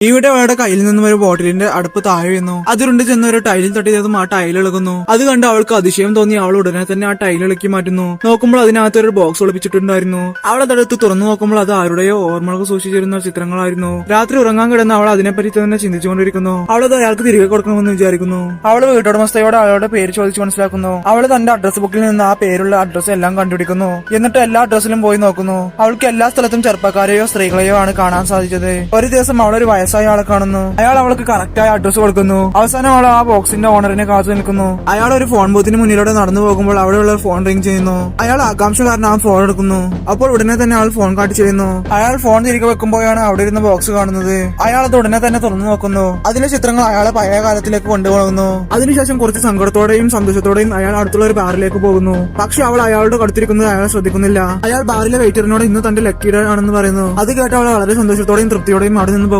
ഇവിടെ അവളുടെ കയ്യിൽ നിന്നും ഒരു ബോട്ടിലിന്റെ അടുപ്പ് താഴെ വീണു. അതിരുണ്ട് ചെന്ന് ഒരു ടൈലിൽ തട്ടിയതും ആ ടൈൽ ഇളകുന്നു. അത് കണ്ട് അവൾക്ക് അതിശയം തോന്നി. അവൾ ഉടനെ തന്നെ ആ ടൈൽ ഇളക്കി മാറ്റുന്നു. നോക്കുമ്പോൾ അതിനകത്ത് ഒരു ബോക്സ് ഒളിപ്പിച്ചിട്ടുണ്ടായിരുന്നു. അവൾ അതെടുത്ത് തുറന്നു നോക്കുമ്പോൾ അത് ആരുടെയോ ഓർമ്മകൾക്ക് സൂക്ഷിച്ചിരുന്ന ചിത്രങ്ങളായിരുന്നു. രാത്രി ഉറങ്ങാൻ കിടന്ന് അവൾ അതിനെപ്പറ്റി തന്നെ ചിന്തിച്ചുകൊണ്ടിരിക്കുന്നു. അവളത് അയാൾക്ക് തിരികെ കൊടുക്കണമെന്ന് വിചാരിക്കുന്നു. അവൾ വീട്ടുടമസ്ഥയോട് അവളുടെ പേര് ചോദിച്ചു മനസ്സിലാക്കുന്നു. അവൾ തന്റെ അഡ്രസ് ബുക്കിൽ നിന്ന് ആ പേരുള്ള അഡ്രസ് എല്ലാം കണ്ടുപിടിക്കുന്നു. എന്നിട്ട് എല്ലാ അഡ്രസ്സിലും പോയി നോക്കുന്നു. അവൾക്ക് എല്ലാ സ്ഥലത്തും ചെറുപ്പക്കാരെയോ സ്ത്രീകളെയോ ആണ് കാണാൻ സാധിച്ചത്. ഒരു ദിവസം അവളൊരു വയസ്സായ ആളെ കാണുന്നു. അയാൾ അവൾക്ക് കറക്റ്റായ അഡ്രസ് കൊടുക്കുന്നു. അവസാനം അവൾ ആ ബോക്സിന്റെ ഓണറിനെ കാത്തു നിൽക്കുന്നു. അയാൾ ഒരു ഫോൺ ബൂത്തിന് മുന്നിലൂടെ നടന്നു പോകുമ്പോൾ അവിടെയുള്ള ഫോൺ റിംഗ് ചെയ്യുന്നു. അയാൾ ആകാംക്ഷ കാരണം ആ ഫോൺ എടുക്കുന്നു. അപ്പോൾ ഉടനെ തന്നെ അയാൾ ഫോൺ കാട്ടി ചെയ്യുന്നു. അയാൾ ഫോൺ തിരികെ വെക്കുമ്പോഴാണ് അവിടെ ഇരുന്ന ബോക്സ് കാണുന്നത്. അയാൾ അത് ഉടനെ തന്നെ തുറന്നു നോക്കുന്നു. അതിലെ ചിത്രങ്ങൾ അയാളെ പഴയ കാലത്തിലേക്ക് കൊണ്ടുപോകുന്നു. അതിനുശേഷം കുറച്ച് സങ്കടത്തോടെയും സന്തോഷത്തോടെയും അയാൾ അടുത്തുള്ള ഒരു ബാറിലേക്ക് പോകുന്നു. പക്ഷെ അവൾ അയാളുടെ അടുത്തിരിക്കുന്നത് അയാളെ ശ്രദ്ധിക്കുന്നില്ല. അയാൾ ബാറിലെ വെയിറ്ററിനോട് ഇന്ന് തന്റെ ലക്കി ഡേ ആണെന്ന് പറയുന്നു. അത് കേട്ട് അവൾ വളരെ സന്തോഷത്തോടെയും തൃപ്തിയോടെയും അവിടെ നിന്ന് പോകുന്നു.